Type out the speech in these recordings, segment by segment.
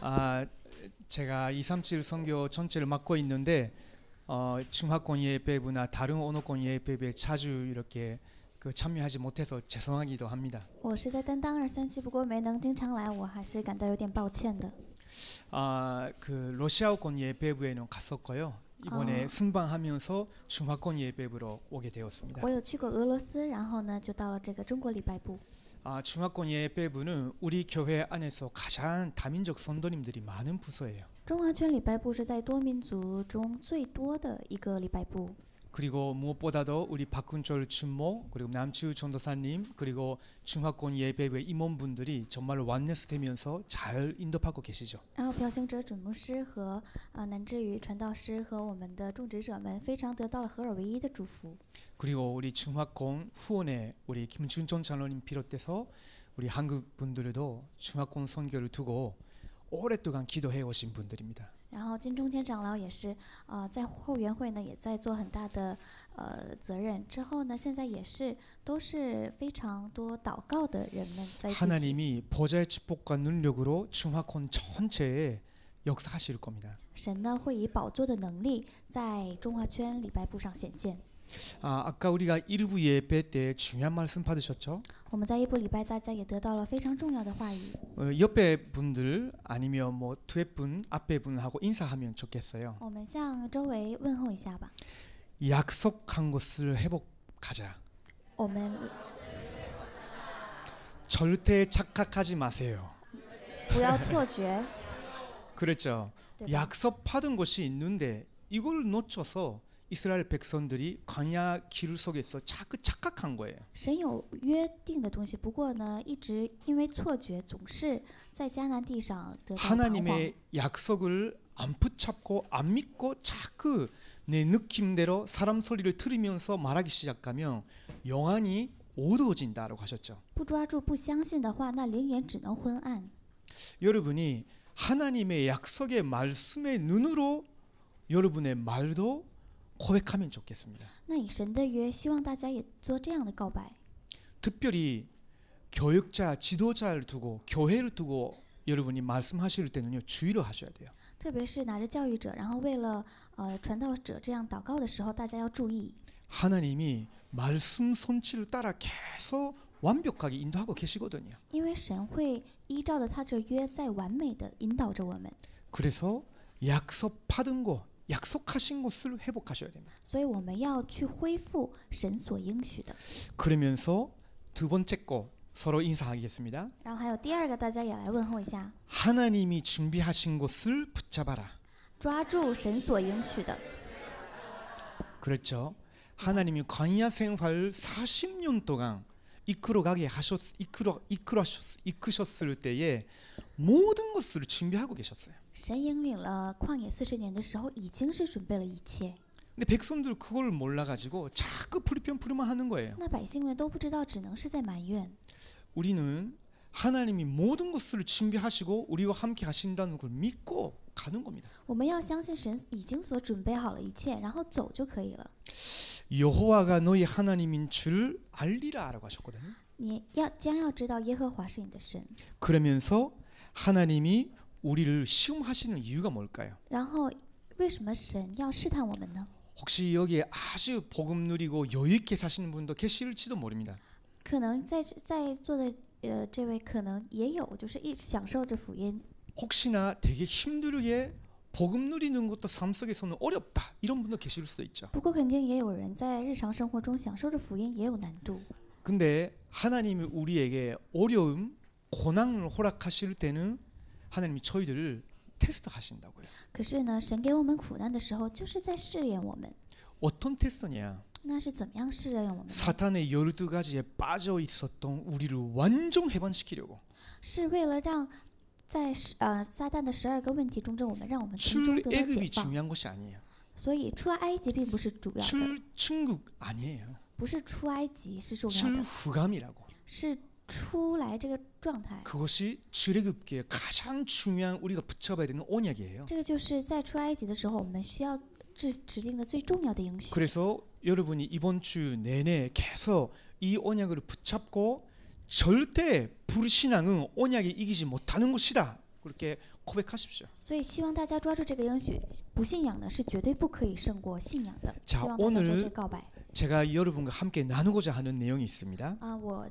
아, 제가 237 선교 전체를 맡고 있는데 중화권 예배부나 다른 언어권 예배부에 자주 이렇게 참여하지 못해서 죄송하기도 합니다. 我是在担当237，不过没能经常来，我还是感到有点抱歉的。 러시아권 예배부에는 갔었고요. 이번에 순방하면서 중화권 예배부로 오게 되었습니다. 我有去过俄罗斯，然后呢就到了这个中国礼拜部。 중화권 예배부는 우리 교회 안에서 가장 다민족 선도님들이 많은 부서예요. 中华圈礼拜部是在多民族中最多的一个礼拜部。 그리고 무엇보다도 우리 박근철 준목 그리고 남치우 전도사님 그리고 중화권 예배부의 임원분들이 정말로 완네스 되면서 잘 인도하고 계시죠. 然后朴行者准牧师和南志宇传道师和我们的种植者们非常得到了合而为一的祝福。 그리고 우리 중화권 후원에 우리 김준전 장로님 비롯해서 우리 한국 분들도 중화권 선교를 두고 오랫동안 기도해 오신 분들입니다. 然后金中坚长老也是在后援会呢也在做很大的责任。之后呢，现在也是都是非常多祷告的人们在一起。 하나님이 보좌의 축복과 능력으로 중화권 전체에 역사하실 겁니다. 神呢会以宝座的能力在中华圈礼拜部上显现。 아까 우리가 1부 예배 때 중요한 말씀 받으셨죠? 我们在一部礼拜，大家也得到了非常重要的话语。 옆에 분들 아니면 뭐 뒤에 분, 앞에 분하고 인사하면 좋겠어요. 我们向周围问候一下吧。 약속한 것을 회복하자. 我们 절대 착각하지 마세요. 不要错觉。 그렇죠. 약속받은 것이 있는데 이걸 놓쳐서 이스라엘 백성들이 광야 길 속에서 자꾸 착각한 거예요. 神有约定的东西，不过呢，一直因为错觉，总是在迦南地上得到彷徨。 하나님의 약속을 안 붙잡고 안 믿고 자꾸 내 느낌대로 사람 소리를 들으면서 말하기 시작하면 영안이 어두워진다라고 하셨죠. 不抓住、不相信的话，那灵眼只能昏暗。 여러분이 하나님의 약속의 말씀의 눈으로 여러분의 말도 고백하면 좋겠습니다. 那以神的约，希望大家也做这样的告白。 특별히 교육자, 지도자를 두고 교회를 두고 여러분이 말씀하실 때는요 주의를 하셔야 돼요. 特别是拿着教育者，然后为了传道者这样祷告的时候，大家要注意。 하나님이 말씀 손치를 따라 계속 완벽하게 인도하고 계시거든요. 因为神会依照着他这约，在完美的引导着我们。 그래서 약속받은 거, 약속하신 것을 회복하셔야 됩니다. 所以我们要去恢复神所应许的。 그러면서 두 번째 거 서로 인사하겠습니다. 然后还有第二个，大家也来问候一下。 하나님이 준비하신 것을 붙잡아라. 抓住神所应许的。 그렇죠. 하나님이 광야 생활 40년 동안 이끌으셨을 때에 모든 것을 준비하고 계셨어요. 神引领了旷野40年的时候，已经是准备了一切。 근데 백성들 그걸 몰라가지고 자꾸 불평불만 하는 거예요. 那百姓们都不知道，只能是在埋怨。 우리는 하나님이 모든 것을 준비하시고 우리와 함께 하신다는 걸 믿고 가는 겁니다. 我们要相信神已经所准备好了一切，然后走就可以了。 여호와가 너희 하나님인 줄 알리라라고 하셨거든요. 你将要知道耶和华是你的神。 그러면서 하나님이 우리를 시험하시는 이유가 뭘까요? 然后为什么神要试探我们呢？ 혹시 여기에 아주 복음 누리고 여유 있게 사시는 분도 계실지도 모릅니다. 可能在座的这位可能也有，就是一直享受着福音。 혹시나 되게 힘들게 복음 누리는 것도 삶 속에서는 어렵다 이런 분도 계실 수도 있죠. 不过肯定也有人在日常生活中享受着福音，也有难度。 근데 하나님이 우리에게 어려움, 고난을 허락하실 때는 하나님이 저희들을 테스트하신다고요. 可是呢，神给我们苦难的时候，就是在试验我们。 어떤 테스트냐? 那是怎么样试验我们呢？ 사탄의 12가지에 빠져 있었던 우리를 완전 해방시키려고. 是为了让在撒旦的12个问题中，我们让我们从中得到解 출애굽이 放。 중요한 것이 아니에요. 所以出埃及并不是主要的， 출중국 아니에요. 不是出埃及是重要的， 출후감이라고. 是出来这个状态。 그것이 출애굽기에 가장 중요한 우리가 붙잡아야 되는 언약이에요. 这个就是在出埃及的时候，我们需要指定的最重要的应许。 그래서 여러분이 이번 주 내내 계속 이 언약을 붙잡고 절대 불신앙은 언약에 이기지 못하는 것이다. 그렇게 고백하십시오. 所以希望大家抓住这个应许，不信仰呢是绝对不可以胜过信仰的。 자 希望大家做这 오늘 个告白。 제가 여러분과 함께 나누고자 하는 내용이 있습니다. 我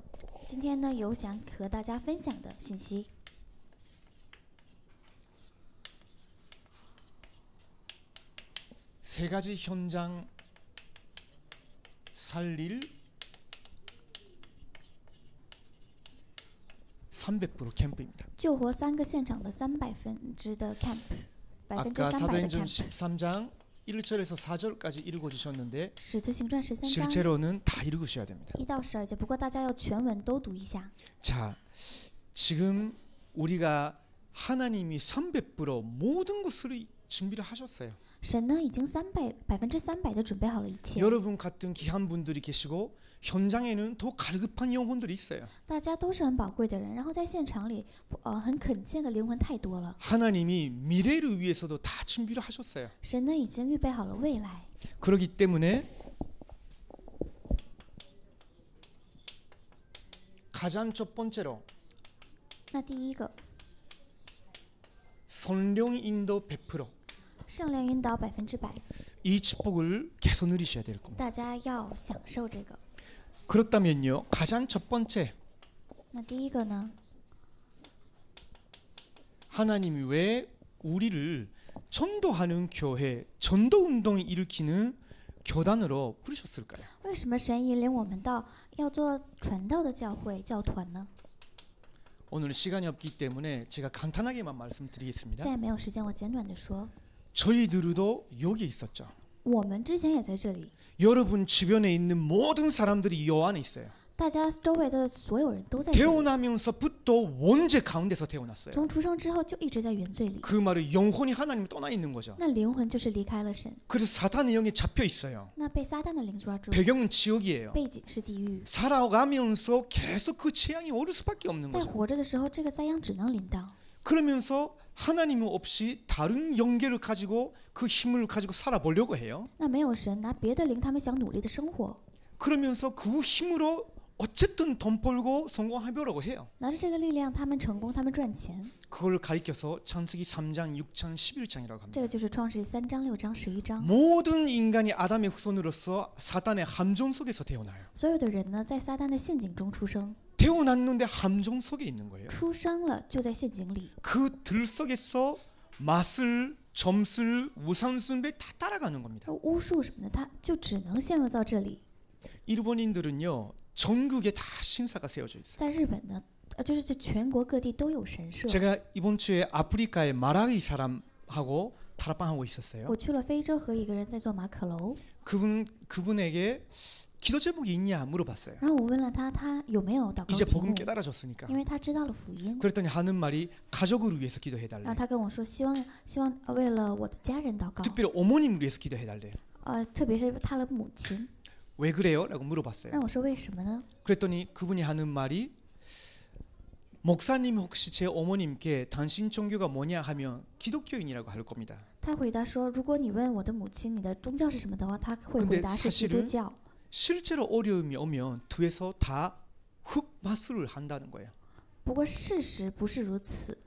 今天呢有想和大家分享的信息。 세 가지 현장 살릴 300% 캠프입니다. 救活3个现场的300%的 camp， 아까 300%的 사도행전 camp。 13장 1절에서 4절까지 읽어주셨는데 使徒行传13章 실제로는 다 읽으셔야 됩니다. 1到12节，不过大家要全文都读一下。 자, 지금 우리가 하나님이 300% 모든 것을 준비를 하셨어요. 神呢已经300%的准备好了一切。 여러분 같은 귀한 분들이 계시고 현장에는 더 갈급한 영혼들이 있어요. 大家都是很宝贵的人，然后在现场里，很恳切的灵魂太多了。 하나님이 미래를 위해서도 다 준비를 하셨어요. 神呢已经预备好了未来， 그렇기 때문에 가장 첫 번째로 那第一个， 성령 인도 100%. 圣灵引导100%， 이 축복을 계속 누리셔야 될 겁니다. 大家要享受这个。 그렇다면요, 가장 첫 번째 那第一个呢， 하나님이 왜 우리를 전도하는 교회, 전도 운동을 일으키는 교단으로 부르셨을까요? 为什么神引领我们到要做传道的教会教团呢？ 오늘 시간이 없기 때문에 제가 간단하게만 말씀드리겠습니다. 现在没有时间，我简短的说， 저희들도 여기 있었죠. 我们之前也在这里， 여러분 주변에 있는 모든 사람들이 이 안에 있어요. 大家周围的所有人都在这里。 태어나면서부터 원죄 가운데서 태어났어요. 从出生之后就一直在原罪里， 그 말은 영혼이 하나님을 떠나 있는 거죠. 那灵魂就是离开了神， 그래서 사탄의 영에 잡혀 있어요. 那被撒旦的灵抓住， 배경은 지옥이에요. 背景是地狱。 살아가면서 계속 그 재앙이 오를 수밖에 없는 在 거죠. 活着的时候，这个灾殃只能临到。 그러면서 하나님 없이 다른 영계를 가지고 그 힘을 가지고 살아보려고 해요. 那没有神，拿别的灵，他们想努力的生活， 그러면서 그 힘으로 어쨌든 돈 벌고 성공해보려고 해요. 拿着这个力量，他们成功，他们赚钱。 그걸 가리켜서 창세기 3장, 6장, 11장이라고 这 합니다. 个就是创世纪3章、6章、11章。 모든 인간이 아담의 후손으로서 사단의 함정 속에서 태어나요. 所有的人呢，在撒旦的陷阱中出生， 태어났는데 함정 속에 있는 거예요. 出生了就在陷阱里。 그 들 속에서 마술, 점술, 우상숭배 다 따라가는 겁니다. 巫术什么的，他就只能陷入到这里。 일본인들은요, 전국에 다 신사가 세워져 있어요. 在日本呢，就是在全国各地都有神社。 제가 이번 주에 아프리카의 마라위 사람하고 다락방하고 있었어요. 我去了非洲，和一个人在做马可楼， 그분에게 기도 제목이 있냐 물어봤어요. 然后我问了他，他有没有祷告 이제 题 복음 目， 깨달아졌으니까. 因为他知道了福音。 그랬더니 하는 말이 가족을 위해서 기도해달래. 然后他跟我说，希望为了我的家人祷告， 특별히 어머님을 위해서 기도해달래. 特别是他的母亲。 왜 그래요? 라고 물어봤어요. 让我说为什么呢？ 그랬더니 그분이 하는 말이 목사님 혹시 제 어머님께 당신 종교가 뭐냐 하면 기독교인이라고 할 겁니다. 他回答说，如果你问我的母亲你的宗教是什么的话，他会 근데 回答是基督 사실은 教。 실제로 어려움이 오면 뒤에서 다 흑마술을 한다는 거예요. 不过事实不是如此。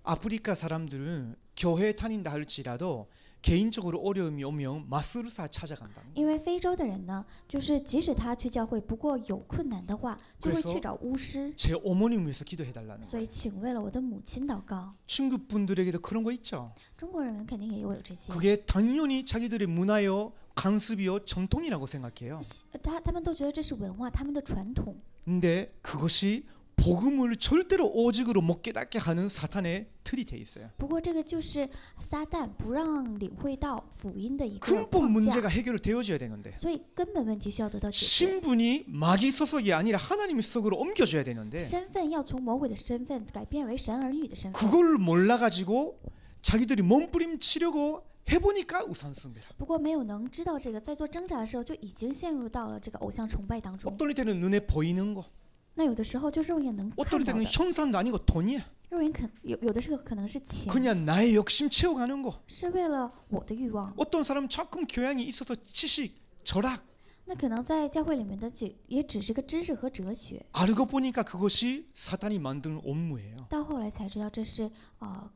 아프리카 사람들은 교회 다닌다 할지라도 개인적으로 어려움이 오면 마술사 찾아간다는 거예요. 因为非洲的人呢，就是即使他去教会，不过有困难的话，就会去找巫师。 제 어머님 위해서 기도해달라는 所 거예요. 以，请为了我的母亲祷告。 중국 분들에게도 그런 거 있죠. 中国人肯定也有这些， 그게 당연히 자기들의 문화요, 관습이요, 전통이라고 생각해요. 他们都觉得这是文化，他们的传统。 근데 그것이 복음을 절대로 오직으로 못 깨닫게 하는 사탄의 틀이 돼 있어요. 不过这个就是撒旦不让领会到福音的一个 근본 框 문제가 架， 해결되어져야 되는데 所以根本问题需要得到解决。 신분이 마귀 소속이 아니라 하나님 속으로 옮겨져야 되는데 身份要从魔鬼的身份改变为神儿女的身份。 그걸 몰라가지고 자기들이 몸부림치려고 해보니까 우상숭배라. 不过没有能知道这个，在做挣扎的时候就已经陷入到了这个偶像崇拜当中。 어떨 때는 눈에 보이는 거, 那有的时候就肉眼能看 어떨 到 때는 的， 현상도 아니고 돈이야. 肉眼有的时候可能是钱， 그냥 나의 욕심 채워가는 거. 是为了我的欲望。 어떤 사람 조금 교양이 있어서 지식, 절학, 那可能在教会里面的也只是个知识和哲学， 알고 보니까 그것이 사단이 만든 업무예요. 到后来才知道这是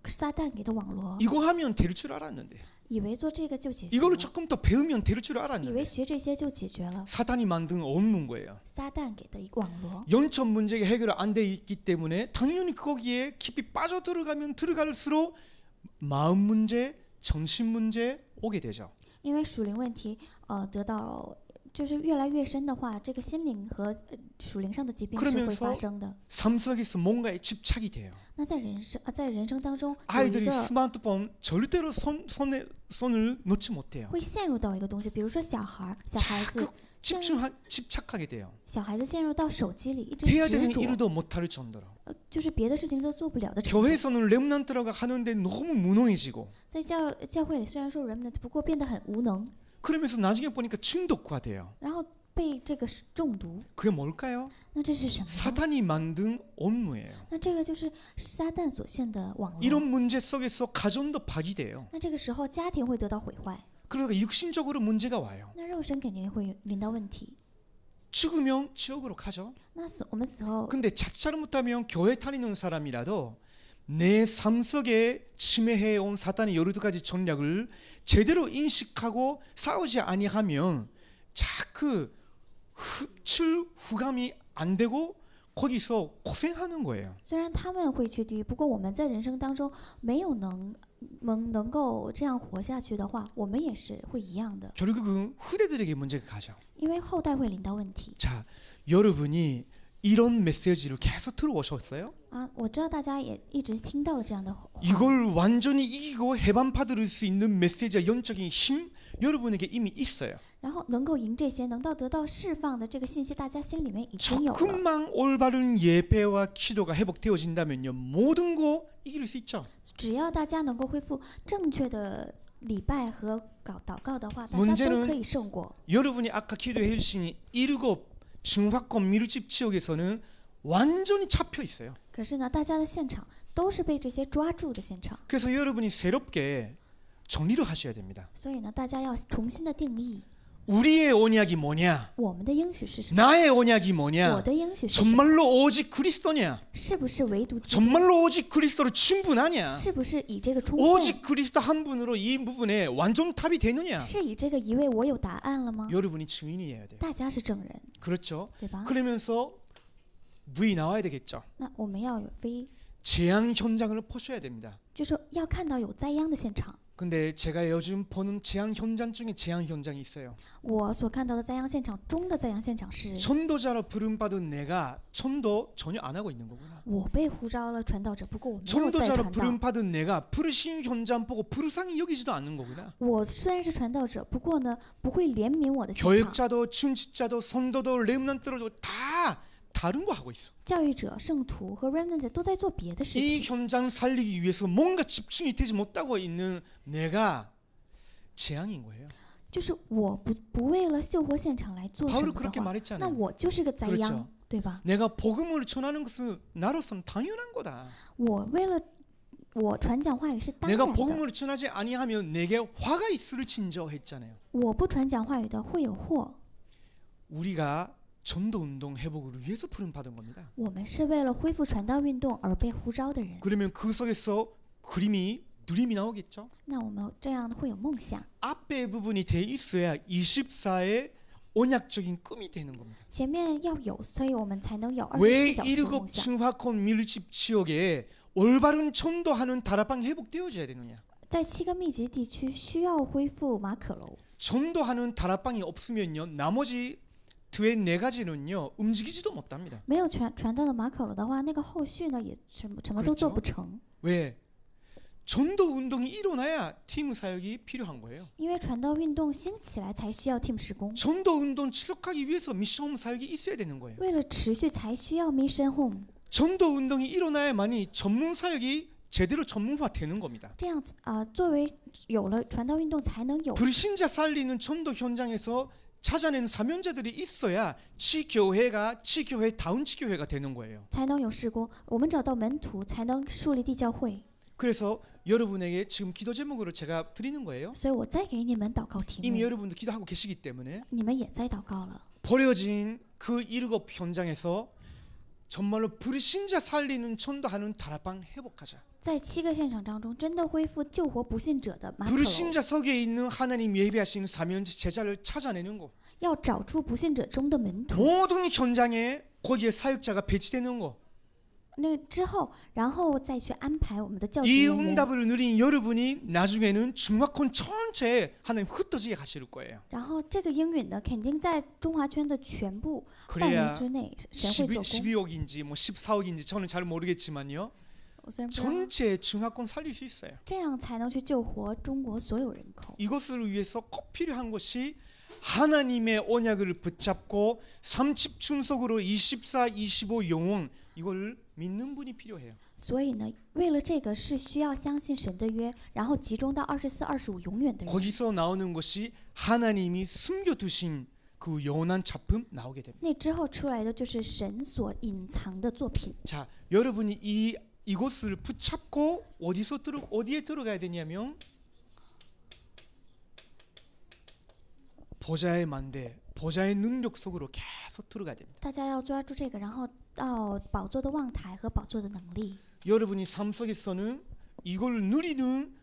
撒旦给的网罗， 이거 하면 될 줄 알았는데, 以为做这个就解决 이거를 了， 조금 더 배우면 될 줄 以为 알았는데 学这些就解决了， 사단이 만든 업무인 거예요. 撒旦给的一个网罗。 영적 문제가 해결 안 돼 있기 때문에 당연히 거기에 깊이 빠져 들어가면 들어갈수록 마음 문제, 정신 문제 오게 되죠. 因为属灵问题得到就是越来越深的话，这个心灵和属灵上的疾病是会 그러면서 发生的。 삶 속에서 뭔가에 집착이 돼요. 那在人生当中有一 아이들이 个 스마트폰 절대로 손을 놓지 못해요. 会陷入到一个东西，比如说小孩子 자꾸 집착하게 돼요. 小孩子陷入到手机里一直 해야 执 되는 着， 일도 못할 정도로. 就是别的事情都做不了的程度。 교회에서는 렘넌트라고 하는데 너무 무능해지고 在教会里，虽然说人们不过变得很无能， 그러면서 나중에 보니까 중독화돼요. 然后被这个中毒。 그게 뭘까요? 那这是什么呢？ 사탄이 만든 업무예요. 那这个就是撒旦所献的网络。 이런 문제 속에서 가정도 파괴돼요. 那这个时候家庭会得到毁坏， 그러니까 육신적으로 문제가 와요. 那肉身肯定会临到问题。 죽으면 지옥으로 가죠. 那我们死后， 근데 잘못하면 교회 다니는 사람이라도 내 삶 속에 침해해온 사탄의 여러 가지 전략을 제대로 인식하고 싸우지 아니하면 자꾸 후감이 안 되고 거기서 고생하는 거예요. 虽然他们会去地狱，不过我们在人生当中没有能够这样活下去的话，我们也是会一样的， 결국은 후대들에게 문제가 가죠. 因为后代会临到问题。 자, 여러분이 이런 메시지를 계속 들어오셨어요? 我知道大家也一直听到了这样的话， 이걸 완전히 이기고 해방받을 수 있는 메시지와 영적인 힘 여러분에게 이미 있어요. 然后能够赢这些，能到得到释放的这个信息，大家心里面已经有了。 조금만 올바른 예배와 기도가 회복되어진다면요, 모든 거 이길 수 있죠. 只要大家能够恢复正确的礼拜和祷告的话，大家都可以胜过。 여러분이 아까 기도해 주신 7 중화권 밀집 지역에서는 완전히 잡혀 있어요. 可是呢，大家的现场都是被这些抓住的现场， 그래서 여러분이 새롭게 정리를 하셔야 됩니다. 所以呢，大家要重新的定义 우리의 언약이 뭐냐? 我们的应许是什么， 나의 언약이 我 뭐냐? 的应许是什么， 정말로 오직 그리스도냐? 是不是唯独基督， 정말로 오직 그리스도로 충분하냐? 是不是以这个充分， 오직 그리스도 한 분으로 이 부분에 완전 답이 되느냐? 是以这个一位我有答案了吗？ 여러분이 증인이어야 돼요. 大家是证人， 그렇죠? 对吧？ 그러면서 V 나와야 되겠죠. 那我们要有재앙 현장을 보셔야 됩니다. 就是要看到有灾殃的现场。 근데 제가 요즘 보는 재앙 현장 중에 재앙 현장이 있어요. 我所看到的灾殃现场中的灾殃现场是， 전도자로 부름받은 내가 전도 전혀 안 하고 있는 거구나. 我被呼召了传道者，不过我没有在 전도자로 传道。 부름받은 내가 부르신 현장 보고 불쌍히 여기지도 않는 거구나. 我虽然是传道者，不过呢，不会怜悯我的现场。 교육자도 중직자도 선도도 렘넌트도 다 다른 거 하고 있어. 教育者、圣徒和 remnant 都在做别的事 이 情。 현장 살리기 위해서 뭔가 집중이 되지 못하고 있는 내가 재앙인 거예요. 就是我不为了救活现场来做什 바울은 么的 그렇게 话，那 말했잖아요. 我就是个灾殃，对吧？ 내가 복음을 전하는 것은 나로서는 당연한 거다. 我为了我传讲话语是当 내가 然的， 복음을 전하지 아니하면 내게 화가 있을진저 했잖아요. 我不传讲话语的会有祸。 우리가 전도 운동 회복을 위해서 부름받은 겁니다. 我们是为了恢复传道运动而被呼召的人， 그러면 그 속에서 누림이 나오겠죠. 那我们这样会有梦想。 앞에 부분이 돼 있어야 24의 언약적인 꿈이 되는 겁니다. 前面要有，所以我们才能有왜 24小时 7 梦想。 중화권 밀집 지역에 올바른 전도하는 다락방 회복되어져야 되느냐? 在7个密集地区需要恢复马可楼， 전도하는 다락방이 없으면요, 나머지 뒤에 4가지는요 움직이지도 못합니다. 没有传道的马可楼的话，那个后续呢也什么都做不成。 왜? 전도 운동이 일어나야 팀 사역이 필요한 거예요. 因为传道运动兴起来才需要 team 施工， 전도 운동 지속하기 위해서 미션 사역이 있어야 되는 거예요. 为了持续才需要 mission home。 전도 운동이 일어나야만이 전문 사역이 제대로 전문화되는 겁니다. 这样作为有了传道运动才能有 불신자 살리는 전도 현장에서 찾아낸 사명자들이 있어야 지교회가 지교회 다운 지교회가 되는 거예요. 才能有事工，我们找到门徒才能树立地教会。 그래서 여러분에게 지금 기도 제목으로 제가 드리는 거예요. 所以我再给你们祷告题 이미 目， 여러분도 기도하고 계시기 때문에 你们也在祷告了。 버려진 그 일곱 현장에서 정말로 불신자 살리는 전도하는 다락방 회복하자. 在7个现场当中，真的恢复救活不信者的马可楼， 불신자 속에 있는 하나님 예배하시는 사명지 제자를 찾아내는 거. 要找出不信者中的门徒。 모든 현장에 거기에 사역자가 배치되는 거. 那之后，然后再去安排我们的教 이 职人员， 응답을 누린 여러분이 나중에는 중화권 전체에 하나님 흩어지게 하실 거예요. 然后这个应允呢，肯定在中华圈的全部范 그래야 围之内，神会做工。 12억인지 뭐 14억인지 저는 잘 모르겠지만요. 我虽然不知道 전체 중화권 살릴 수 있어요. 这样才能去救活中国所有人口。 이것을 위해서 꼭 필요한 것이 하나님의 언약을 붙잡고 30충속으로 24, 25 영혼 이걸 믿는 분이 필요해요. 所以呢，为了这个是需要相信神的约，然后集中到24、25永远的人。 거기서 나오는 것이 하나님이 숨겨두신 그 영원한 작품 나오게 됩니다. 那之后出来的就是神所隐藏的作品。 자, 여러분이 이곳을 붙잡고 어디에 들어가야 되냐면 보좌의 만대, 보좌의 능력 속으로 계속 들어가야 됩니다. 大家要抓住这个，然后到宝座的望台和宝座的能力。 여러분이 삶 속에서는 이걸 누리는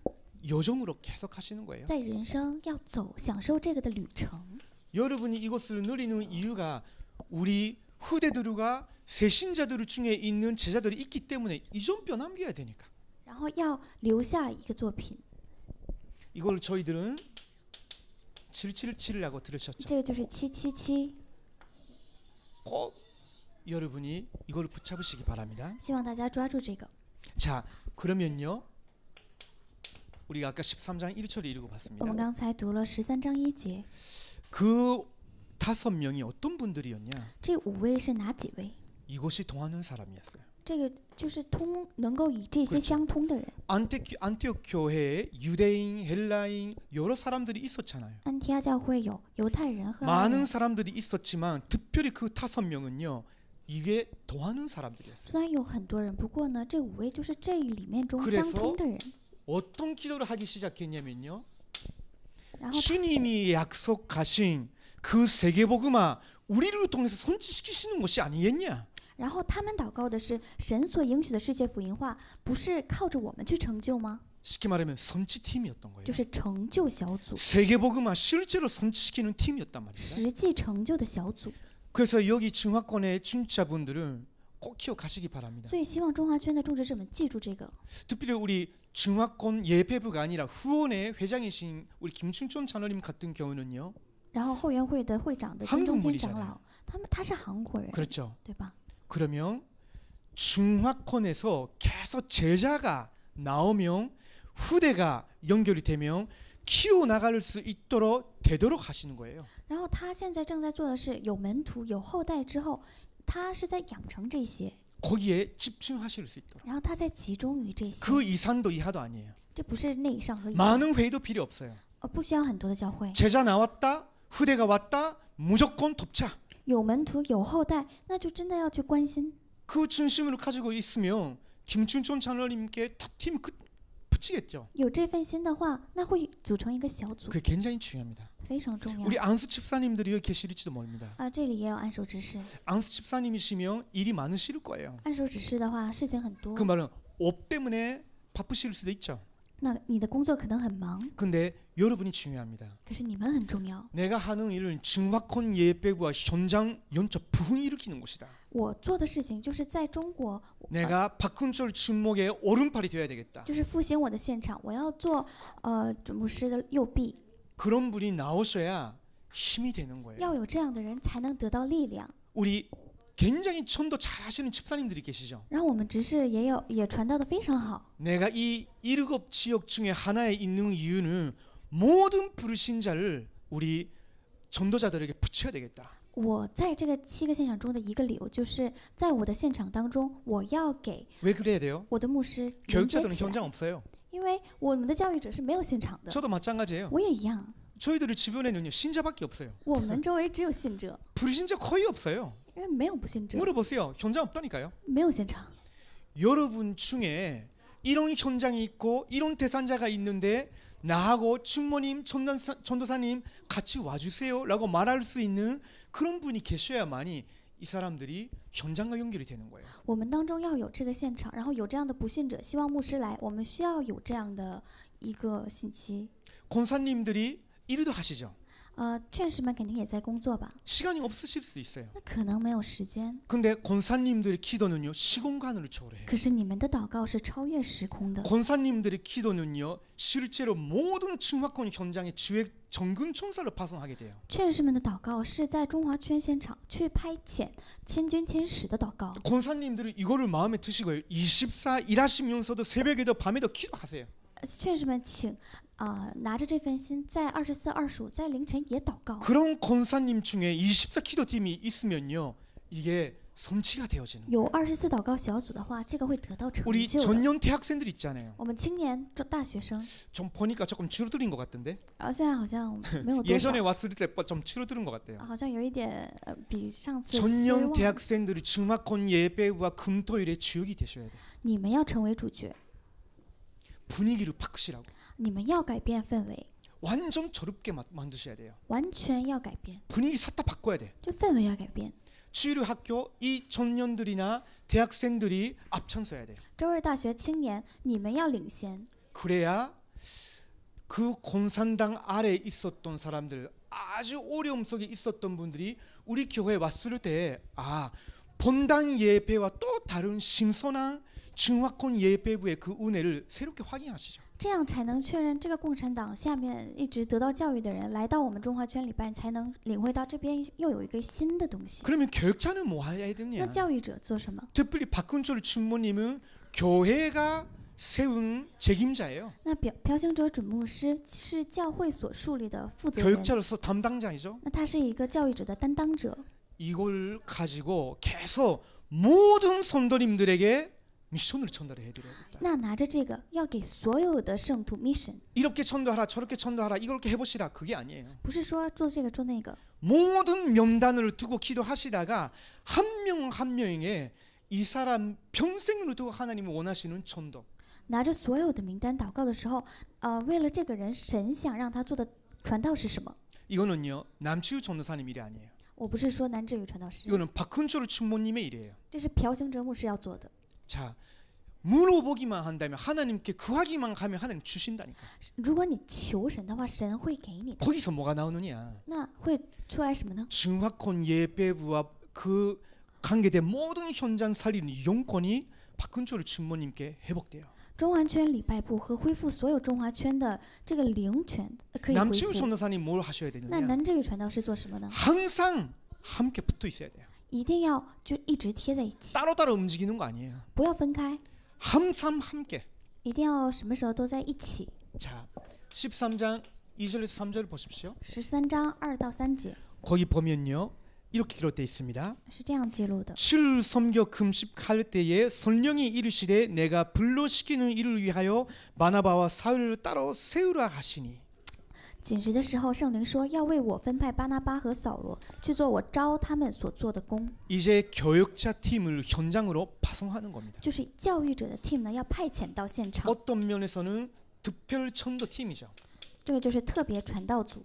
여정으로 계속 하시는 거예요. 在人生要走享受这个的旅程。 여러분이 이것을 누리는 이유가 우리 후대들과 새신자들 중에 있는 제자들이 있기 때문에 이전뼈 남겨야 되니까. 然后要留下一个作品， 이걸 저희들은 777이라고 들으셨죠? 这个就是777。 꼭 여러분이 이걸 붙잡으시기 바랍니다. 希望大家抓住这个。 자, 그러면요. 우리가 아까 13장 1절을 我们 읽어봤습니다. 刚才读了13章1节， 그 5명이 어떤 분들이었냐? 这5位是哪几位？ 이곳이 동하는 사람이었어요. 这个就是能够以这些 그렇죠 相通的人。 안티옥 교회에 유대인, 헬라인 여러 사람들이 있었잖아요. 安提阿教会有犹太人和阿 많은 人， 사람들이 있었지만 특별히 그 5명은요. 이게 동하는 사람들이었어요. 虽然有很多人，不过呢，这5位就是这里面中 그래서 相通的人。 어떤 기도를 하기 시작했냐면요. 然后 주님이 약속하신 그 세계복음화 우리를 통해서 선지시키시는 것이 아니겠냐? 然后他们祷告的是神所应许的世界福音化，不是靠着我们去成就吗？ 쉽게 말하면 선지팀이었던 거예요. 就是成就小组， 세계복음화 실제로 선지시키는 팀이었단 말입니다. 实际成就的小组。 그래서 여기 중화권의 중자분들은 꼭 기억하시기 바랍니다. 所以希望中华圈的种植者们记住这个。 특별히 우리 중화권 예배부가 아니라 후원의 회장이신 우리 김충촌 장로님 같은 경우는요. 然后后援会的会长的金中天长老，他是韩国人， 그렇죠. 对吧？ 그러면 중화권에서 계속 제자가 나오면 후대가 연결이 되면 키워나갈 수 있도록 되도록 하시는 거예요. 然后他现在正在做的是有门徒有后代之后，他是在养成这些， 거기에 집중하실 수 있도록. 然后他在集中于这些。 그 이상도 이하도 아니에요. 这不是内上和以上， 많은 회의도 필요 없어요. 不需要很多的教会。 제자 나왔다, 후대가 왔다, 무조건 돕자. 有门徒有后代，那就真的要去关心。 그 중심을 가지고 있으면 김춘촌 장로님께 다 팀 붙이겠죠. 有这份心的话，那会组成一个小组， 그게 굉장히 중요합니다. 非常重要。 우리 안수 집사님들이 여기 계실지도 모릅니다. 这里也有按手指示， 안수 집사님이시면 일이 많으실 거예요. 按手指示的话，事情很多 그 。 말은 업 때문에 바쁘실 수도 있죠. 那你的工作可能很忙， 근데 여러분이 중요합니다. 可是你们很重要。 내가 하는 일은 중화권 예배부와 현장 연적 부흥 일으키는 것이다. 我做的事情就是在中国， 내가 박훈철 주목의 오른팔이 되어야 되겠다. 就是复兴我的现场，我要做主牧师的右臂， 그런 분이 나오셔야 힘이 되는 거예요. 要有这样的人才能得到力量。 우리 굉장히 전도 잘하시는 집사님들이 계시죠. 然后我们执事也传道的非常好。 내가 이 7 지역 중에 하나에 있는 이유는 모든 부르신 자를 우리 전도자들에게 붙여야 되겠다. 我在这个7个现场中的一个理由，就是在我的现场当中，我要给 왜 그래야 돼요? 我的牧师连接 교육자들은 起来， 현장 없어요. 因为我们的教育者是没有现场的， 저도 마찬가지예요. 我也一样， 저희들 주변에는요 신자밖에 없어요. 我们周围只有信者， 부르신자 거의 없어요. 因为没有不信者， 물어보세요. 현장 없다니까요. 没有现场。 여러분 중에 이런 현장이 있고 이런 대상자가 있는데 나하고 주모님, 전도사님 같이 와주세요라고 말할 수 있는 그런 분이 계셔야만이 이 사람들이 현장과 연결이 되는 거예요. 我们当中要有这个现场，然后有这样的不信者希望牧师来，我们需要有这样的一个信息。 권사님들이 일도 하시죠. 劝士们肯定也在工作吧？ 시간이 없으실 수 있어요. 那可能没有时间。 근데 권사님들의 기도는요 시공간을 초월해요. 可是你们的祷告是超越时空的。 권사님들의 기도는요 실제로 모든 중화권 현장에 주의 정근 총사를 파송하게 돼요. 劝士们的祷告是在中华圈现场去派遣千军千使的祷告。 권사님들이 이거를 마음에 드시고요. 24 일하시면서도 새벽에도 밤에도 기도하세요. 劝士们请拿着这份心，在24、25，在凌晨也祷告。 그런 권사님 중에 24 기도팀이 있으면요 이게 성취가 되어지는 거예요. 有24祷告小组的话，这个会得到成 우리 就的。 전년 대학생들 있잖아요. 我们青年大学生， 좀 보니까 조금 줄어든 것 같던데. 然后现在好像没有多少 예전에 ， 왔을 때 좀 줄어든 것 같아요. 好像有一点比上次失 전년 望。 대학생들이 중화권 예배와 금토일의 주역이 되셔야 돼요. 你们要成为主角， 분위기를 바꾸시라고. 你们要改变氛围， 완전 저롭게 만드셔야 돼요. 完全要改变， 분위기 싹 다 바꿔야 돼. 这氛围要改变。 주일 학교 이 청년들이나 대학생들이 앞장서야 돼요. 周日大学青年，你们要领先， 그래야 그 공산당 아래에 있었던 사람들, 아주 어려움 속에 있었던 분들이 우리 교회에 왔을 때 본당 예배와 또 다른 신선한 중화권 예배부의 그 은혜를 새롭게 확인하시죠. 这样才能确认这个共产党下面一直得到教育的人来到我们中华圈里边，才能领会到这边又有一个新的东西。 그러면 교육자는 뭐 해야 那 되냐? 教育者做什么？ 특별히 박근철 주모님은 교회가 세운 책임자예요. 那朴行者准牧师是教会所树立的负责人， 교육자로서 담당자이죠. 那他是一个教育者的担当者。 이걸 가지고 계속 모든 성도님들에게 미션을 전달해 드려야겠다. 那拿着这个要给所有的圣徒 mission， 이렇게 전도하라, 저렇게 전도하라, 이렇게 해보시라 그게 아니에요. 不是说做这个做那个， 모든 명단을 두고 기도하시다가 한 명 한 명에게 이 사람 평생을 두고 하나님이 원하시는 전도. 拿着所有的名单祷告的时候，为了这个人，神想让他做的传道是什么？ 이거는요 남치우 전도사님 일이 아니에요. 我不是说南志宇传道师， 이거는 박근철 충모님의 일이에요. 这是朴行者牧师要做的。 자, 물어보기만 한다면 하나님께 구하기만 하면 하나님 주신다니까. 如果你求神的话，神会给你的。 거기서 뭐가 나오느냐? 那会出来什么呢？ 중화권 예배부와 그 관계된 모든 현장 살리는 용건이 박근철 충모님께 회복돼요. 中华圈礼拜部和恢复所有中华圈的这个灵权可以恢 남치우 复。 전도사님 뭘 하셔야 那 되느냐? 南志宇传道是做什么呢？ 항상 함께 붙어 있어야 돼요. 一定要就一直贴在一起， 따로따로 움직이는 거 아니에요. 不要分开， 항상 함께. 一定要什么时候都在一起。 자, 13장 2절에서 3절 보십시오. 13章2到3节 거기 보면요. 이렇게 기록되어 있습니다. 是这样记录的： 칠 섬겨 금식할 때에 성령이 이르시되 내가 불러시키는 일을 위하여 바나바와 사울을 따로 세우라 하시니. 禁食的时候，圣灵说要为我分派巴拿巴和扫罗去做我招他们所做的工， 이제 교육자 팀을 현장으로 파송하는 겁니다. 就是教育者的 team 呢要派遣到现场， 어떤 면에서는 특별 전도 팀이죠. 这个就是特别传道组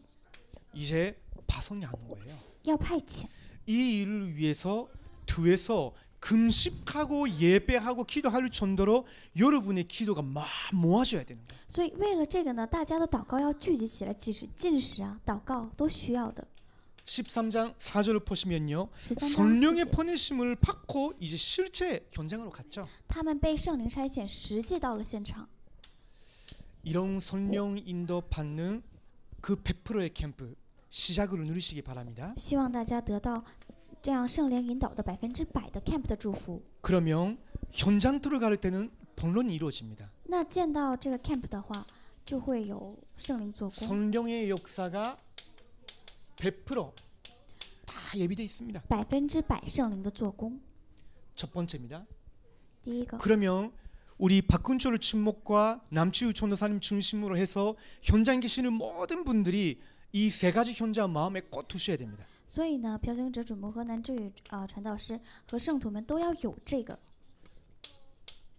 이제 파송이 하는 거예요. 要派遣。 이 일을 위해서 뒤에서 금식하고 예배하고 기도할 정도로 여러분의 기도가 막 모아져야 되는 거예요. 所以为了这个呢，大家的祷告要聚集起来，即使进食啊、祷告都需要的。 13장 4절을 보시면요. 13章4 성령의 节， 보내심을 받고 이제 실제 현장으로 갔죠. 他们被圣灵差遣，实际到了现场。 이런 성령 인도 받는 그 100%의 캠프 시작을 누리시기 바랍니다. 希望大家得到这样圣灵引导的100%的 camp 的祝福。 그러면 현장 들어갈 때는 본론이 이루어집니다. 那见到这个 camp 的话，就会有圣灵做工， 성령의 역사가 100%다 예비되어 있습니다. 100%圣灵的做工。 첫 번째입니다. 第一个， 그러면 우리 박근철 친목과 남치우 전도사님 중심으로 해서 현장 계시는 모든 분들이 이 세 가지 현장 마음에 꼭 두셔야 됩니다. 所以呢，朴行者主牧和南志宇传道师和圣徒们都要有这个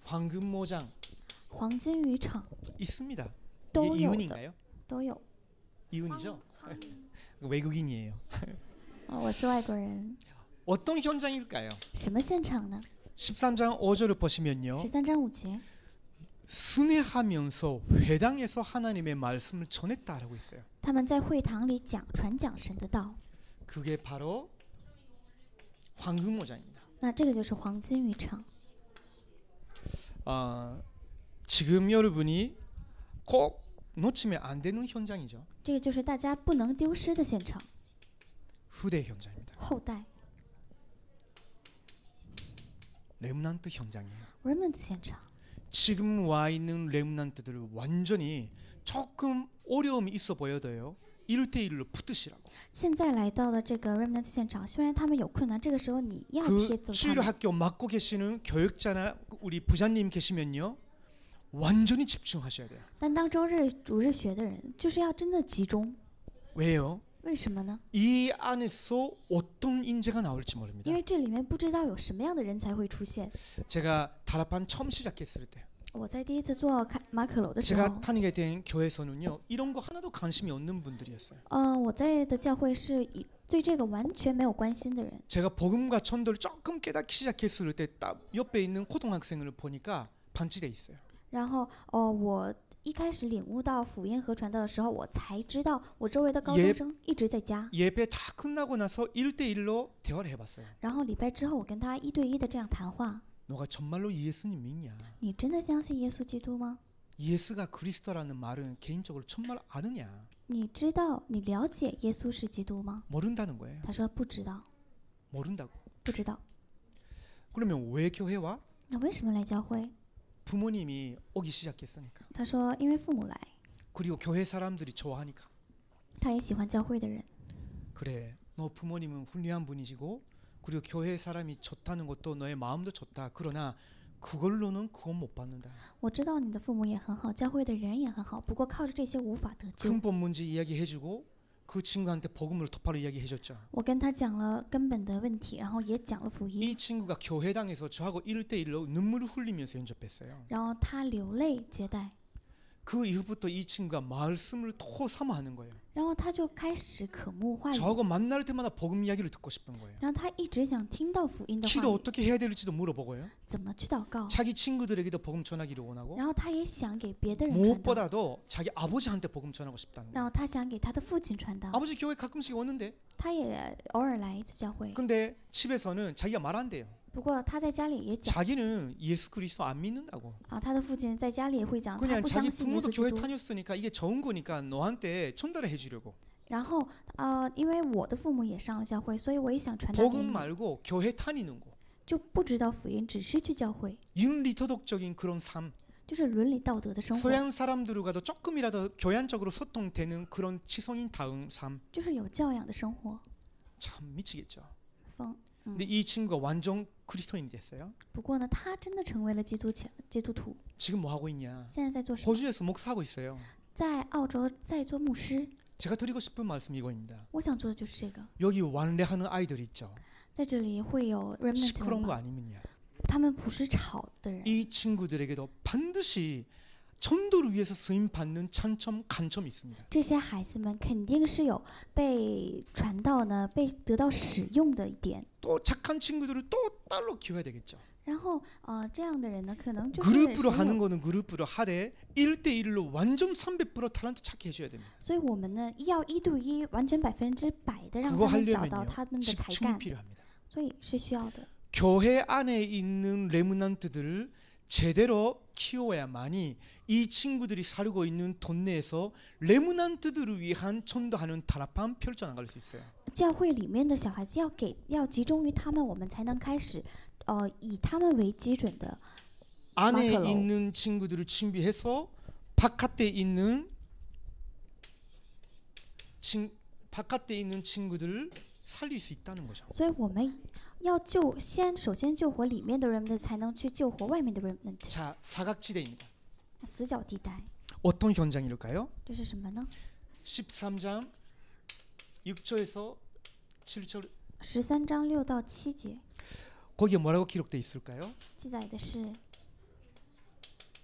황금 모장, 黄金渔场 있습니다. 都 이게 有的， 이윤인가요? 都有。 이윤이죠. 외국인이에요. 我是外国人。 어떤 현장일까요? 什么现场呢？ 13장 5절을 보시면요. 13章5节， 순회하면서 회당에서 하나님의 말씀을 전했다라고 있어요. 他们在会堂里传讲神的道。 그게 바로 황금모자입니다. 那这个就是黄金渔场。 지금 여러분이 꼭 놓치면 안 되는 현장이죠. 这个就是大家不能丢失的现场， 후대 현장입니다. 后代 렘넌트 현장이에요. remnant 现场。 지금 와 있는 렘넌트들을 완전히 조금 어려움이 있어 보여도요. 1대1로 붙으시라고. 现在来到了这个 remnant 现场，虽然他们有困难，这个时候你要贴 그 走他 주일 们。 학교 맡고 계시는 교육자나 우리 부장님 계시면요. 완전히 집중하셔야 돼요. 但当周日主日学的人，就是要真的集中。 왜요? 为什么呢？ 이 안에서 어떤 인재가 나올지 모릅니다. 因为这里面不知道有什么样的人才会出现。 제가 다락방 처음 시작했을 때 我在第一次做马可楼的时候 제가 ， 다니게 된 교회에서는요. 이런 거 하나도 관심이 없는 분들이었어요. 我在的教会是对这个完全没有关心的人。 제가 복음과 전도를 조금 깨닫기 시작했을 때 딱 옆에 있는 고등학생을 보니까 반지돼 있어요. 然后我一开始领悟到福音和传道的时候，我才知道我周围的高中生一直在家。 예배 다 끝나고 나서 1대1로 대화를 해봤어요. 然后礼拜之后，我跟他1对1的这样谈话。 너가 정말로 예수님 믿냐? 你真的相信耶稣基督吗？ 예수가 그리스도라는 말은 개인적으로 정말 아느냐? 你知道你了解耶稣是基督吗？ 모른다는 거예요. 他说不知道， 모른다고. 不知道。 그러면 왜 교회와? 那为什么来教会？ 부모님이 오기 시작했으니까. 他说因为父母来， 그리고 교회 사람들이 좋아하니까. 他也喜欢教会的人。 그래, 너 부모님은 훌륭한 분이시고 그리고 교회 사람이 좋다는 것도 너의 마음도 좋다. 그러나 그걸로는 구원 못 받는다. 我知道你的父母也很好，教会的人也很好，不过靠着这些无法得救。 근본 문제 이야기해주고 그 친구한테 복음을 똑바로 이야기해줬죠. 我跟他讲了根本的问题，然后也讲了福音， 이 친구가 교회당에서 저하고 1대1로 눈물을 흘리면서 연접했어요. 然后他流泪接待， 그 이후부터 이 친구가 말씀을 더 사모하는 거예요. 然后他就开始渴慕话语， 저하고 만날 때마다 복음 이야기를 듣고 싶은 거예요. 然后他一直想听到福音的话 기도 语， 어떻게 해야 될지도 물어보고요. 怎么去祷告， 자기 친구들에게도 복음 전하기를 원하고 然后他也想给别的人传道， 무엇보다도 자기 아버지한테 복음 전하고 싶다는 然 거예요. 后他想给他的父亲传道， 아버지 교회 가끔씩 오는데 他也偶尔来一次教会， 근데 집에서는 자기가 말 안 돼요. 不过他在家里也讲 자기는 예수 그리스도 안 믿는다고. 他的父亲在家里也会讲，他 그냥 不 자기 相信耶 부모도 稣基 교회 督。 다녔으니까 이게 좋은 거니까 너한테 전달해 주려고. 然后因为我的父母也上了教会，所以我也想传达给 복음 你， 말고 교회 다니는 거. 就不知道福音，只是去教会， 윤리도덕적인 그런 삶. 就是伦理道德的生活， 서양 사람들과도 조금이라도 교양적으로 소통되는 그런 지성인다운 삶. 就是有教养的生活。 참 미치겠죠. 嗯 근데 ， 이 친구가 완전 그리스도인이 됐어요. 不过呢，他真的成为了基督徒。 지금 뭐 하고 있냐? 现在在做什么？ 호주에서 목사하고 있어요. 在澳洲在做牧师。 제가 드리고 싶은 말씀 이거입니다. 我想做的就是这个。 여기 완례하는 아이들 있죠. 在这里会有 remnant 人 시끄러운 거 吗？ 아니면요. 他们不是吵的人， 이 친구들에게도 반드시 전도를 위해서 쓰임 받는 찬점 간점이 있습니다. 这些孩子们肯定是有被传道呢，被得到使用的一点。 또 착한 친구들을 또 따로 키워야 되겠죠. 然后这样的人呢，可能就是 그룹으로 神 하는 有 거는 그룹으로 하되 1대1로 완전 300% 탤런트 찾게 해줘야 됩니다. 所以我们呢要1对1，完全100%的让 그거 他们找到 하려면요 他们的才 집중이 干， 필요합니다. 所以是需要的。 교회 안에 있는 레므넌트들을 제대로 키워야만이 이 친구들이 살고 있는 동네에서 레므넌트들을 위한 전도하는 타락판 펼쳐나갈 수 있어요. 教会里面的小孩子要集中于他们，我们才能开始以他们为基准的 안에 마크로. 있는 친구들을 준비해서 바깥에 있는 바깥에 있는 친구들을 살릴 수 있다는 거죠. 所以我们要首先救活里面的人们，才能去救活外面的人们。 자, 사각지대입니다. 死角地带， 어떤 현장일까요? 这是什么呢？ 13장 6절에서 7절 13章6到7节 거기에 뭐라고 기록되어 있을까요? 记载的是，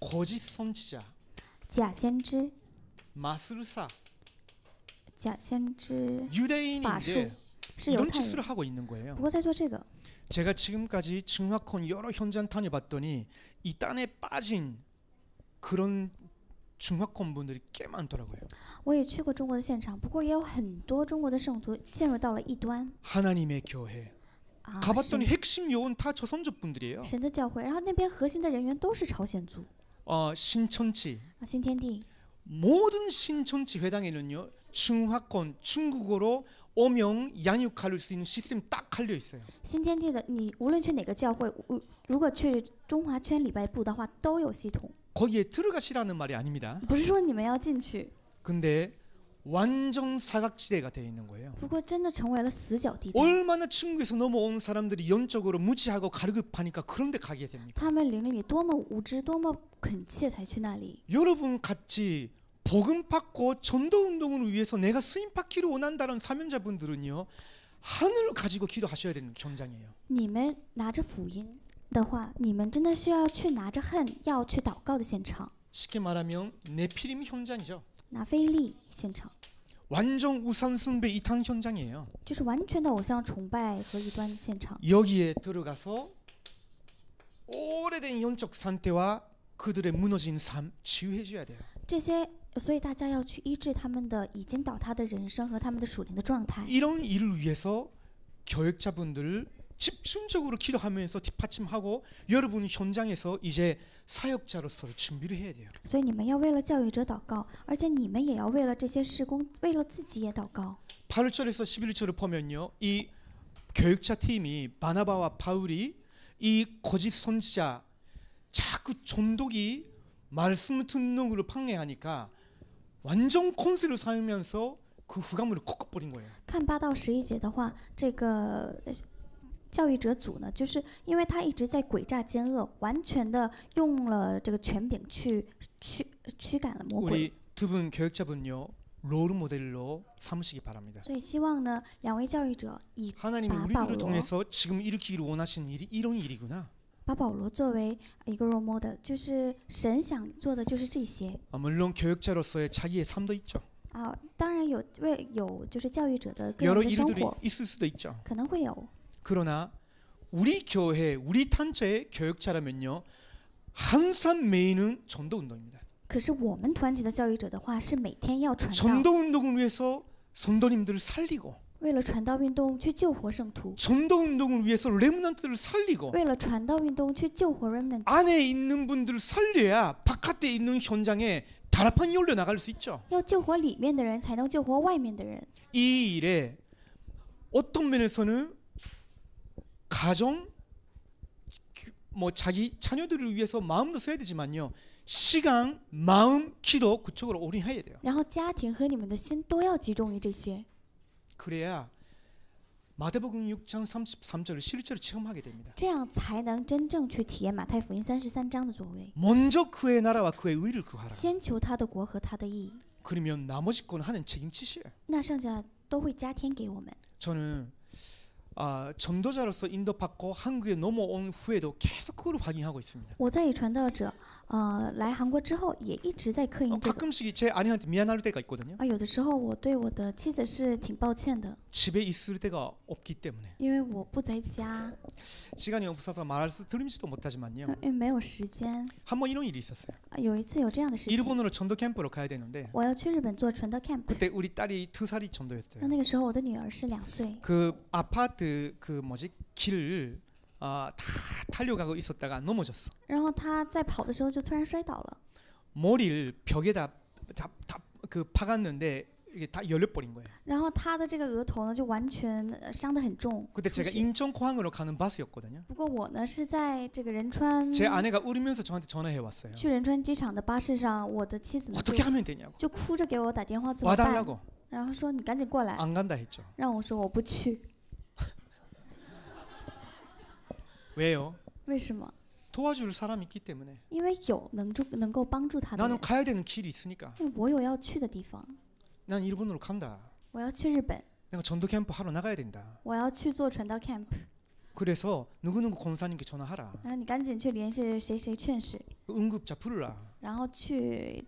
거짓 선지자, 假先知， 마술사, 假先知 유대인인데 是犹 이런 太 짓을 人， 하고 있는 거예요. 不过在做这个， 제가 지금까지 중화권 여러 현장 다녀봤더니 이 딴에 빠진 그런 중화권 분들이 꽤 많더라고요. 我也去过中国的现场，不过也有很多中国的圣徒陷入到了异端 하나님의 교회 啊， 가봤더니 핵심 요원 다 조선족 분들이에요. 神的教会，然后那边核心的人员都是朝鲜族 신천지 啊，新天地 모든 신천지 회당에는요 중화권 중국어로 어명 양육할 수 있는 시스템 딱 깔려 있어요. 新天地的，你无论去哪个教会，如果去中华圈礼拜部的话，都有系统， 거기에 들어가시라는 말이 아닙니다. 不是说你们要进去， 근데 완전 사각지대가 되어 있는 거예요. 不过真的成为了死角地带。 얼마나 중국에서 넘어온 사람들이 영적으로 무지하고 가르급하니까 그런 데 가게 됩니까? 他们灵里多么无知，多么恳切才去那里。 여러분 같이 복음 받고 전도 운동을 위해서 내가 쓰임 받기를 원한다는 사명자분들은요 하늘을 가지고 기도하셔야 되는 현장이에요. 你们拿着福音的话，你们真的是要去拿着恨，要去祷告的现场， 쉽게 말하면 네피림 현장이죠. 拿非利现场， 완전 우상 숭배 이탕 현장이에요. 就是完全的偶像崇拜和异端现场。 여기에 들어가서 오래된 영적 상태와 그들의 무너진 삶 치유해 줘야 돼요. 这些，所以大家要去医治他们的已经倒塌的人生和他们的属灵的状态。 이런 일을 위해서 교역자분들을 집중적으로 기도하면서 뒷받침하고 여러분 현장에서 이제 사역자로서 준비를 해야 돼요. 所以你们要为了教育者祷告，而且你们也要为了这些事工，为了自己也祷告。 8절에서 11절을 보면요. 이 교육자 팀이 바나바와 바울이 이 거짓 선지자 자꾸 전독이 말씀을 듣는 걸 방해하니까 완전 콘세를 사용하면서 그 후감물을 꺾어버린 거예요. 看8到11节的话，这个教育者组呢，就是因为他一直在诡诈奸恶，完全的用了这个权柄去驱赶了魔鬼。 우리 두 분 교육자분요. 롤 모델로 삼으시기 바랍니다. 所以希望呢，两位教育者以 하나님이 바- 우리들을 바울로. 통해서 지금 일으키기를 원하시는 일이 이런 일이구나. 把保罗作为一个 role model，就是神想做的就是这些 물론 교육자로서의 자기의 삶도 있죠. 啊。当然有就是教育者的个 여러 人的生 일들이 活， 있을 수도 있죠. 可能会有。 그러나 우리 교회, 우리 단체의 교육자라면요. 항상 메인은 전도 운동입니다. 可是我们团体的教育者的话，是每天要传道， 전도 운동을 위해서 선도님들을 살리고 为了传道运动去救活圣徒， 전도 운동을 위해서 레므넌트를 살리고 为了传道运动去救活 remnant， 안에 있는 분들을 살려야 바깥에 있는 현장에 다락방이 올려 나갈 수 있죠. 要救活里面的人，才能救活外面的人。 이 일에 어떤 면에서는 가정 뭐 자기 자녀들을 위해서 마음도 써야 되지만요. 시간, 마음, 기도 그쪽으로 올인해야 돼요. 然后家庭和你们的心都要集中于这些， 그래야 마태복음 6장 33절을 실제로 체험하게 됩니다. 这样才能真正去体验马太福音33章的作为。 먼저 그의 나라와 그의 의를 구하라. 先求他的国和他的义， 그러면 나머지 건 하는 책임지시에요. 那剩下都会加添给我们。 저는 전도자로서 인도받고 한국에 넘어온 후에도 계속 그걸 확인하고 있습니다. 我在以传道者，来韩国之后，也一直在刻印这个。 가끔씩 제 아내한테 미안할 때가 있거든요. 有的时候我对我的妻子是挺抱歉的， 집에 있을 때가 없기 때문에 因为我不在家， 시간이 없어서 드림지도 못하지만요. 因为没有时间。 한번 이런 일이 있었어요. 有一次有这样的事情， 일본으로 전도 캠프로 가야 되는데 我要去日本做传道 camp， 그때 우리 딸이 2살이 那 전도였어요. 那个时候我的女儿是2岁， 그 아파트 그 길을 다 달려가고 있었다가 넘어졌어. 然后她在跑的时候就突然摔倒了， 머리를 벽에다 그 박았는데 이게 다 열려버린 거예요. 然后她的这个额头呢就完全伤得很重。 그때 제가 出血 인천공항으로 가는 바스였거든요. 不过我呢是在这个仁川 제 아내가 울면서 저한테 전화해 왔어요. 去仁川机场的巴士上，我的妻子呢 어떻게 하면 되냐고. 就哭着给我打电话怎么办， 와달라고. 然后说你赶紧过来， 안 간다 했죠. 让我说我不去， 왜요? 为什么？ 도와줄 사람이 있기 때문에. 因为有能够帮助他的 나는 人， 가야 되는 길이 있으니까. 因为我有要去的地方， 난 일본으로 간다. 我要去日本， 내가 전도 캠프 하러 나가야 된다. 我要去做传道 camp， 그래서 누구누구 권사님께 전화하라. 然后你赶紧去联系谁谁劝使， 응급자 부르라. 然后去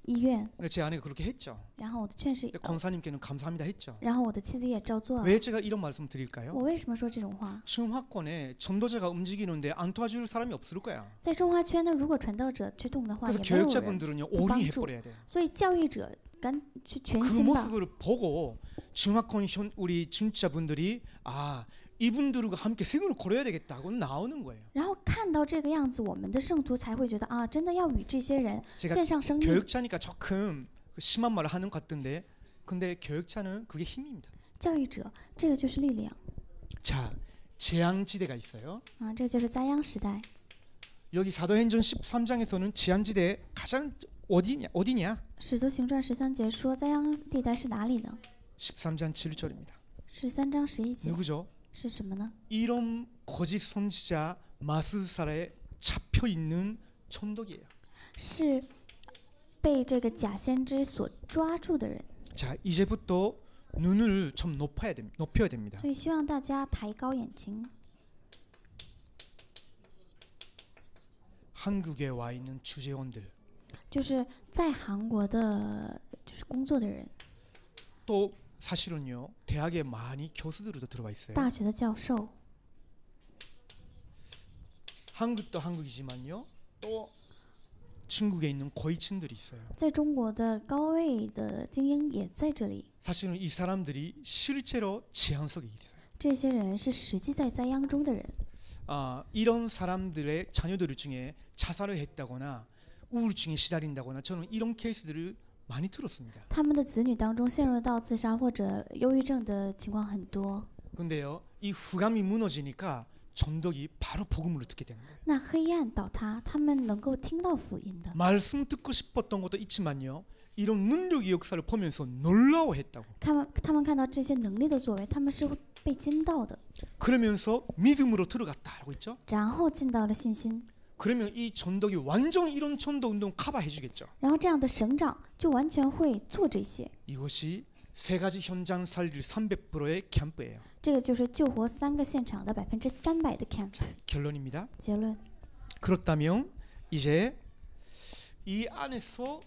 医院， 제 아내가 그렇게 했죠. 然后我的劝使， 권사님께는 감사합니다 했죠. 然后我的妻子也照做了。 왜 제가 이런 말씀 드릴까요? 我为什么说这种话？ 중화권에 전도자가 움직이는데 안 도와줄 사람이 없을 거야. 在中华圈呢，如果传道者去动的话， 그래서 也没有人， 교역자분들은요 올인이 해버려야 돼요. 所以教育者去全 그 心吧。 모습을 보고 중화권 우리 진짜분들이 아 이분들과 함께 생을 걸어야 되겠다고 나오는 거예요. 然后看到这个样子，我们的圣徒才会觉得啊，真的要与这些人 제가 献上生命。 교역자니까 조금 심한 말을 하는 것 같은데 근데 교역자는 그게 힘입니다. 教育者，这个就是力量 자, 재앙지대가 있어요. 啊，这就是灾殃时代。 여기 사도행전 13장에서는 재앙지대 가장 어디냐? 使徒行传13节说灾殃地带是哪里呢？ 13장 7절입니다. 13章11节 누구죠? 是什么呢？ 이런 거짓 선지자 마술사에 잡혀 있는 천덕이에요. 是被这个假先知所抓住的人。 자, 이제부터 눈을 좀 높여야 됩니다. 所以希望大家抬高眼睛。 한국에 와 있는 주재원들 就是在韩国的，就是工作的人， 또 사실은요 대학에 많이 교수들도 들어와 있어요. 大学的教授， 한국도 한국이지만요 또 중국에 있는 고위층들이 있어요. 在中国的高位的精英也在这里。 사실은 이 사람들이 실제로 재앙 속에 있어요. 这些人是实际在灾殃中的人。 이런 사람들의 자녀들 중에 자살을 했다거나 우울증에 시달린다거나 저는 이런 케이스들을 많이 들었습니다. 他们的子女当中陷入到自杀或者忧郁症的情况很多。 근데요 이 후감이 무너지니까 전덕이 바로 복음을 듣게 되는 거예요. 那黑暗倒塌，他们能够听到福音的。 말씀 듣고 싶었던 것도 있지만요 이런 능력의 역사를 보면서 놀라워했다고. 他们看到这些能力的作为，他们是会被惊到的， 그러면서 믿음으로 들어갔다라고 했죠. 然后进到了信心， 그러면 이 전덕이 완전 이런 전도 운동 커버해 주겠죠. 然后这样的省长就完全会做这些。 이것이 세 가지 현장 살릴 300%의 캠프예요. 这个就是救活3个现场的300%的 camp。 결론입니다. 结论， 그렇다면 이제 이 안에서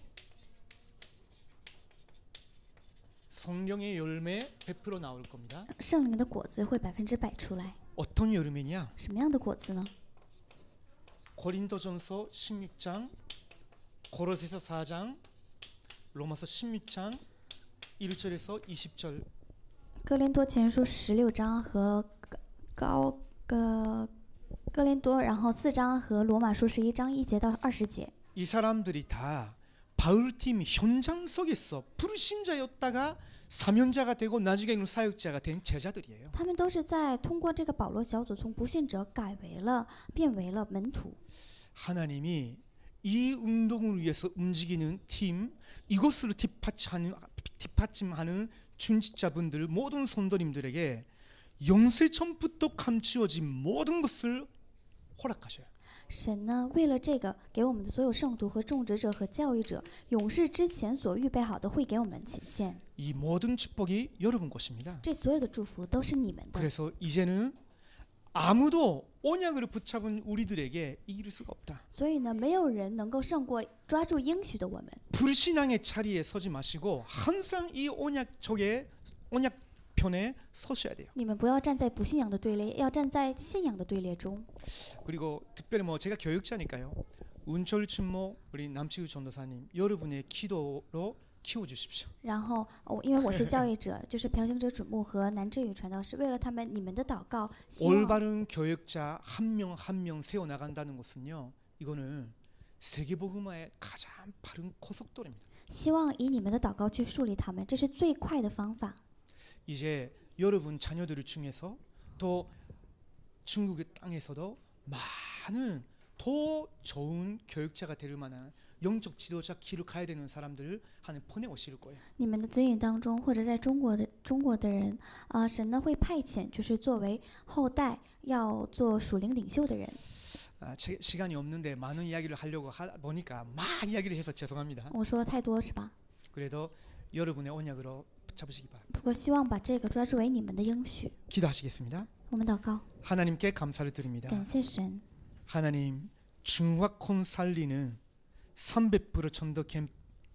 성령의 열매 100% 나올 겁니다. 圣灵的果子会100%出来。 어떤 열매냐? 什么样的果子呢？ 고린도전서 16장, 고로새서 4장, 로마서 16장 1절에서 20절. 哥林多前书16章和哥林多，然后4章和罗马书11章1节到20节。 이 사람들이 다 바울팀 현장 속에서 불신자였다가 사면자가 되고 나중에는 사역자가 된 제자들이에요. 他们都是在通过这个保罗小组从不信者变为了门徒。 하나님이 이 운동을 위해서 움직이는 팀, 이것을 뒷받침하는 중직자분들 모든 성도님들에게 영세 전부터 감추어진 모든 것을 허락하셔요. 神呢，为了这个，给我们的所有圣徒和种植者和教育者，永世之前所预备好的，会给我们显现。 이 모든 축복이 여러분 것입니다. 这所有的祝福都是你们的。 그래서 이제는 아무도 언약을 붙잡은 우리들에게 이길 수가 없다. 所以呢，没有人能够胜过抓住应许的我们。 불신앙의 자리에 서지 마시고 항상 이 언약 편에 서셔야 돼요. 你们不要站在不信仰的队列，要站在信仰的队列中。 그리고 특별히 제가 교육자니까요. 운철 충모 우리 남치우 전도사님 여러분의 기도로 키워 주십시오. 然后因为我是教育者，就是朴行者主牧和南志宇传道士，为了你们的祷告，希望 올바른 교육자 한 명 한 명 세워 나간다는 것은요. 이거는 세계복음화의 가장 빠른 고속도로입니다. 希望以你们的祷告去树立他们，这是最快的方法。 이제 여러분 자녀들 중에서 또 중국의 땅에서도 많은 더 좋은 교육자가 될 만한 영적 지도자 길을 가야 되는 사람들을 하는 폰에 오실 거예요. 你们的子女当中，或者在中国的人，神呢会派遣，就是作为后代要做属灵领袖的人。 시간이 없는데 많은 이야기를 하려고 보니까 막 이야기를 해서 죄송합니다. 我说的太多是吧？ 그래도 여러분의 언약으로 붙잡으시기 바랍니다. 不过希望把这个抓住为你们的应许。 기도하시겠습니다. 我们祷告， 하나님께 감사를 드립니다. 感谢神， 하나님 중화콘 살리는 300% 전도 캠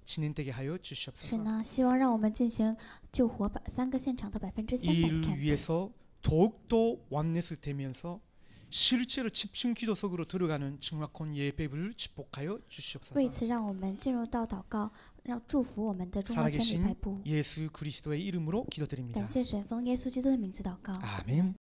진행되게 하여 神 주시옵소서. 呢，希望让我们进行救活3个现场的300% 이 일을 的 camp， 위해서 더욱더 완넷이 되면서 실제로 집중 기도 속으로 들어가는 중화콘 예배를 축복하여 주시옵소서. 为此让我们进入到祷告，让祝福我们的中华全礼拜 살아계신 部。 예수 그리스도의 이름으로 기도드립니다. 感谢神，奉耶稣基督的名字祷告。 아멘.